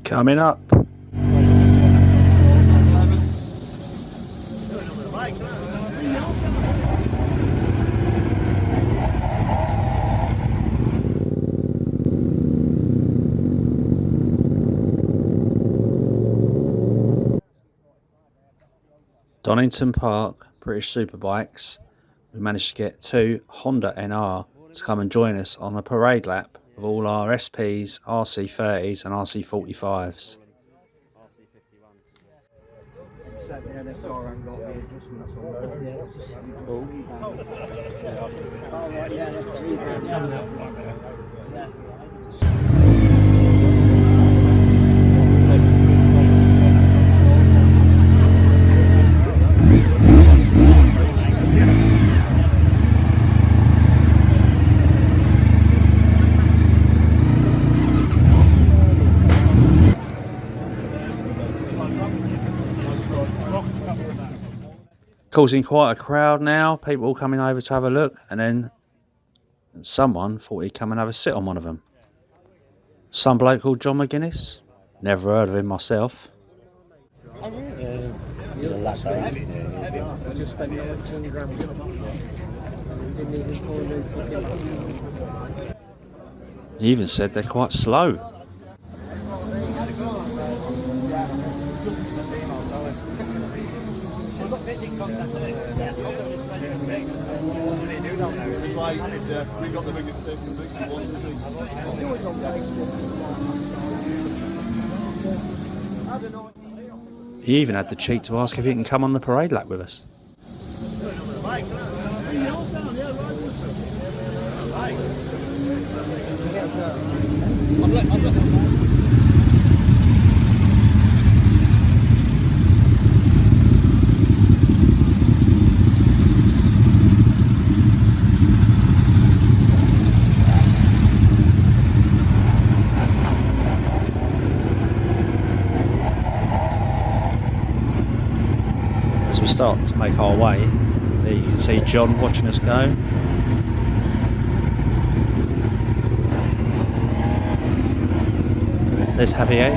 Coming up. Donington Park, British Superbikes. We managed to get 2 Honda NR to come and join us on a parade lap of all our SPs, RC30s and RC45s. Causing quite a crowd now, people coming over to have a look, and then someone thought he'd come and have a sit on one of them. Some bloke called John Mcguinness, never heard of him myself. He even said they're quite slow. He even had the cheek to ask if he can come on the parade lap with us. As we start to make our way, there you can see John watching us go. There's Javier.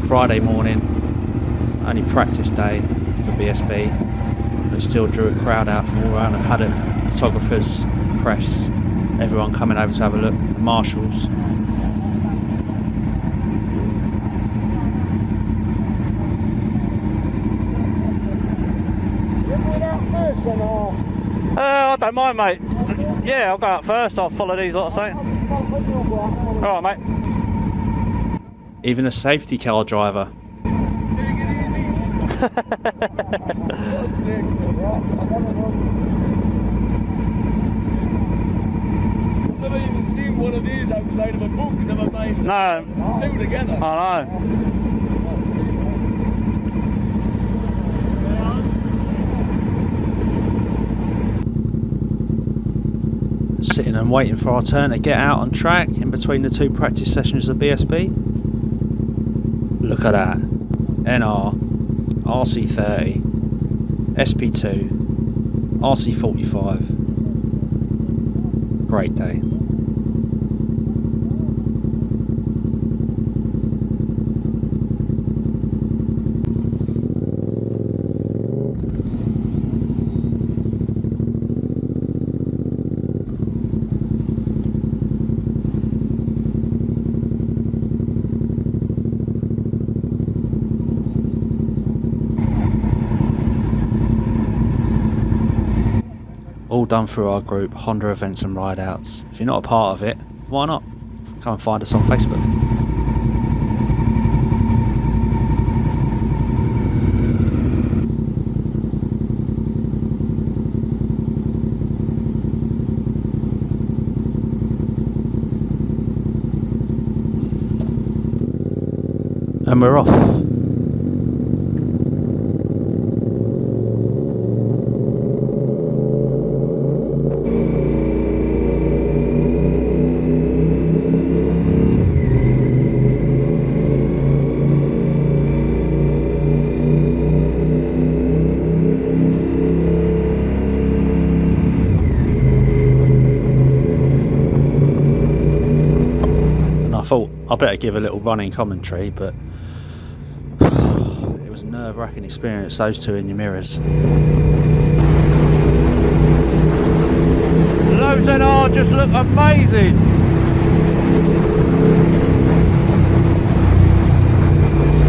Friday morning, only practice day for BSB, but still drew a crowd out from all around the paddock, photographers, press, everyone coming over to have a look, the marshals. I don't mind, mate. Yeah, I'll go out first. I'll follow these lot, I say. All right, mate. Even a safety car driver. Take it easy. I've never even seen one of these outside of a book. Never mind. No. Two together. I know. Sitting and waiting for our turn to get out on track in between the 2 practice sessions of BSB. Look at that. NR, RC30, SP2, RC45. Great day. All done through our group, Honda Events and Rideouts. If you're not a part of it, why not? Come and find us on Facebook. And we're off. thought I better give a little running commentary, but it was a nerve-wracking experience, those two in your mirrors. Those NR just look amazing.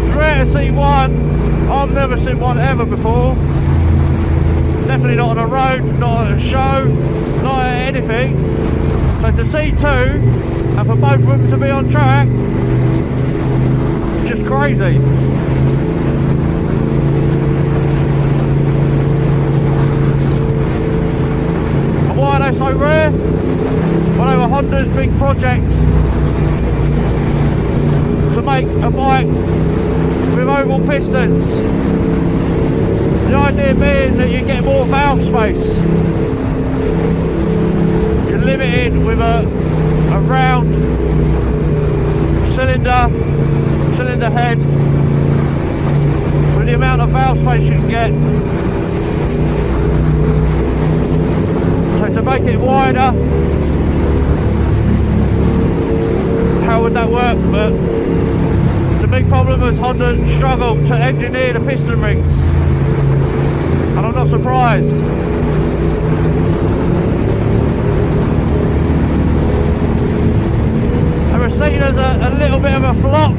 It's rare to see one. I've never seen one ever before. Definitely not on a road, not at a show, not at anything. So to see two, and for both of them to be on track, it's just crazy. And why are they so rare? Well, they were Honda's big project to make a bike with oval pistons. The idea being that you get more valve space. You're limited with a round cylinder head with the amount of valve space you can get. So to make it wider, how would that work? But the big problem is Honda struggled to engineer the piston rings. And I'm not surprised. They were seen as a little bit of a flop.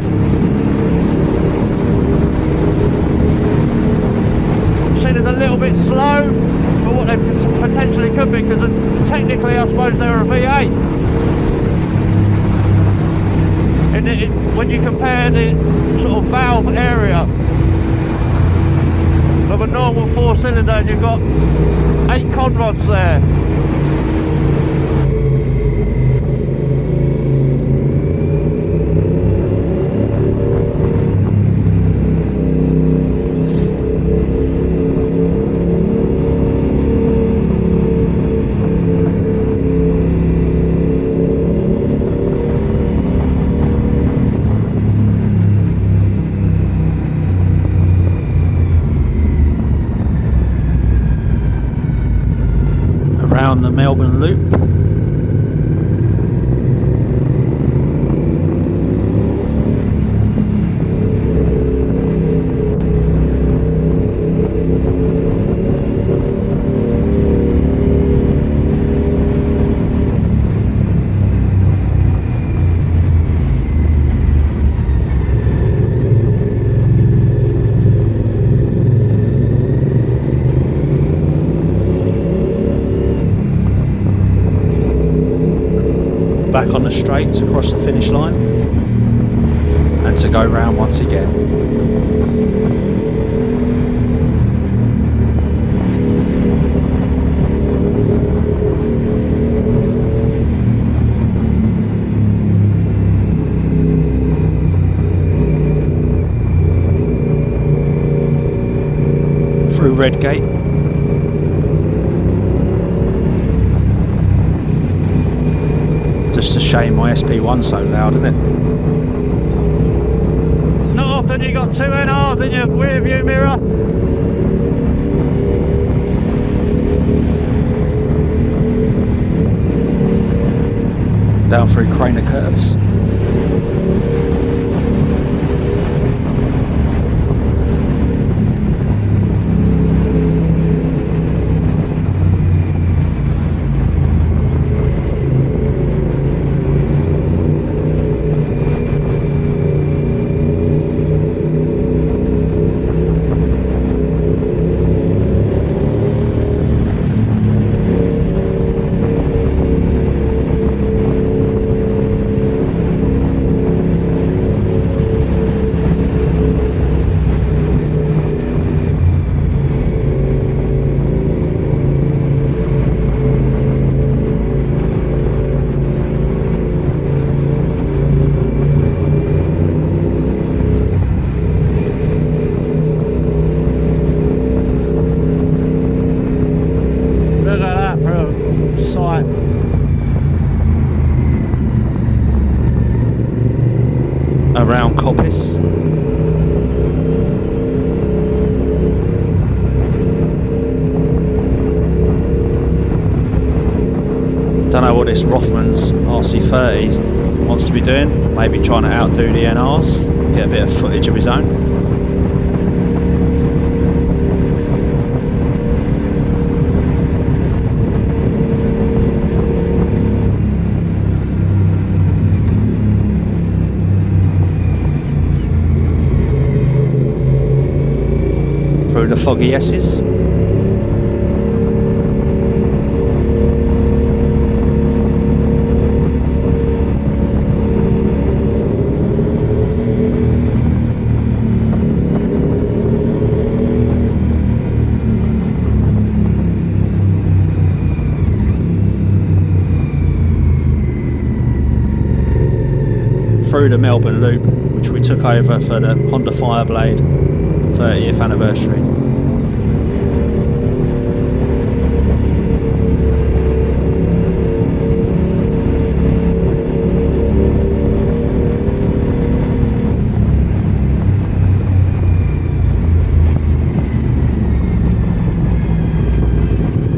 Seen as a little bit slow for what they potentially could be, because technically I suppose they were a V8. When you compare the sort of valve area of a normal 4-cylinder, and you've got 8 conrods there. Around the Melbourne Loop. Back on the straight to cross the finish line and to go round once again. Through Redgate. Just a shame my SP1's so loud, isn't it? Not often you got 2 NRs in your rear view mirror. Down through Craner Curves. Around Coppice. Don't know what this Rothman's RC30 wants to be doing, maybe trying to outdo the NRs, get a bit of footage of his own. Through the foggy S's. Through the Melbourne Loop, which we took over for the Honda Fireblade 30th anniversary.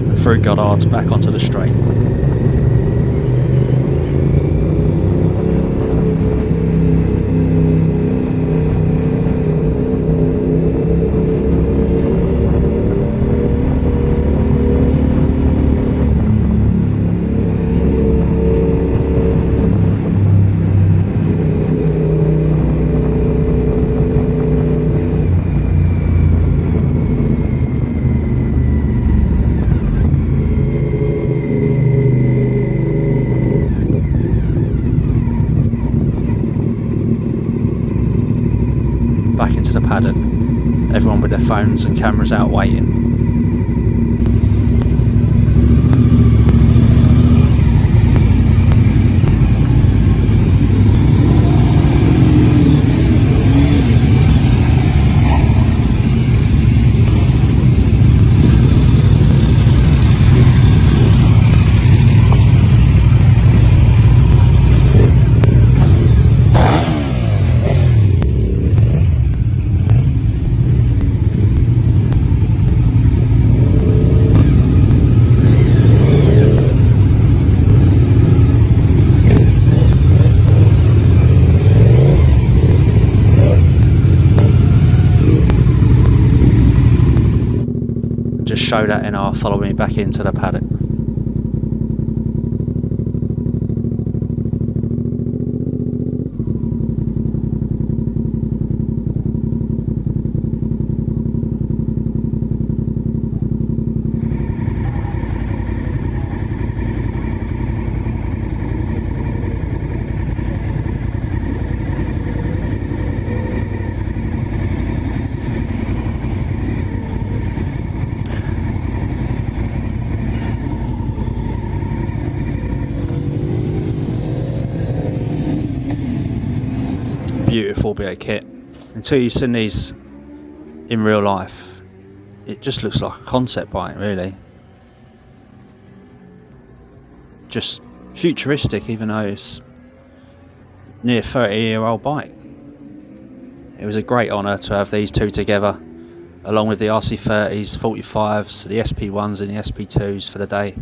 And through Goddard's back onto the straight. Back into the paddock, everyone with their phones and cameras out waiting. Just show that NR follow me back into the paddock. Beautiful bit of kit. Until you've seen these in real life, it just looks like a concept bike, really. Just futuristic, even though it's near 30-year-old bike. It was a great honour to have these two together, along with the RC30s, 45s, the SP1s and the SP2s for the day.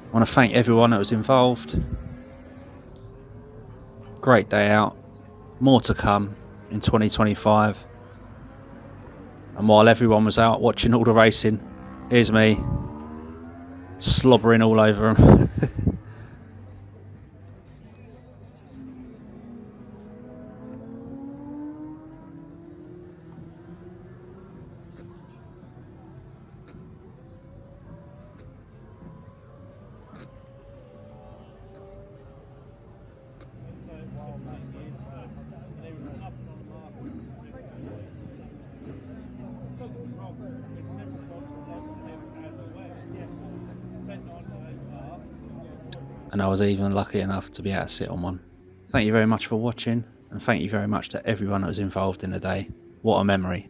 I want to thank everyone that was involved. Great day out, more to come in 2025. And while everyone was out watching all the racing, here's me slobbering all over them. And I was even lucky enough to be able to sit on one. Thank you very much for watching, and thank you very much to everyone that was involved in the day. What a memory.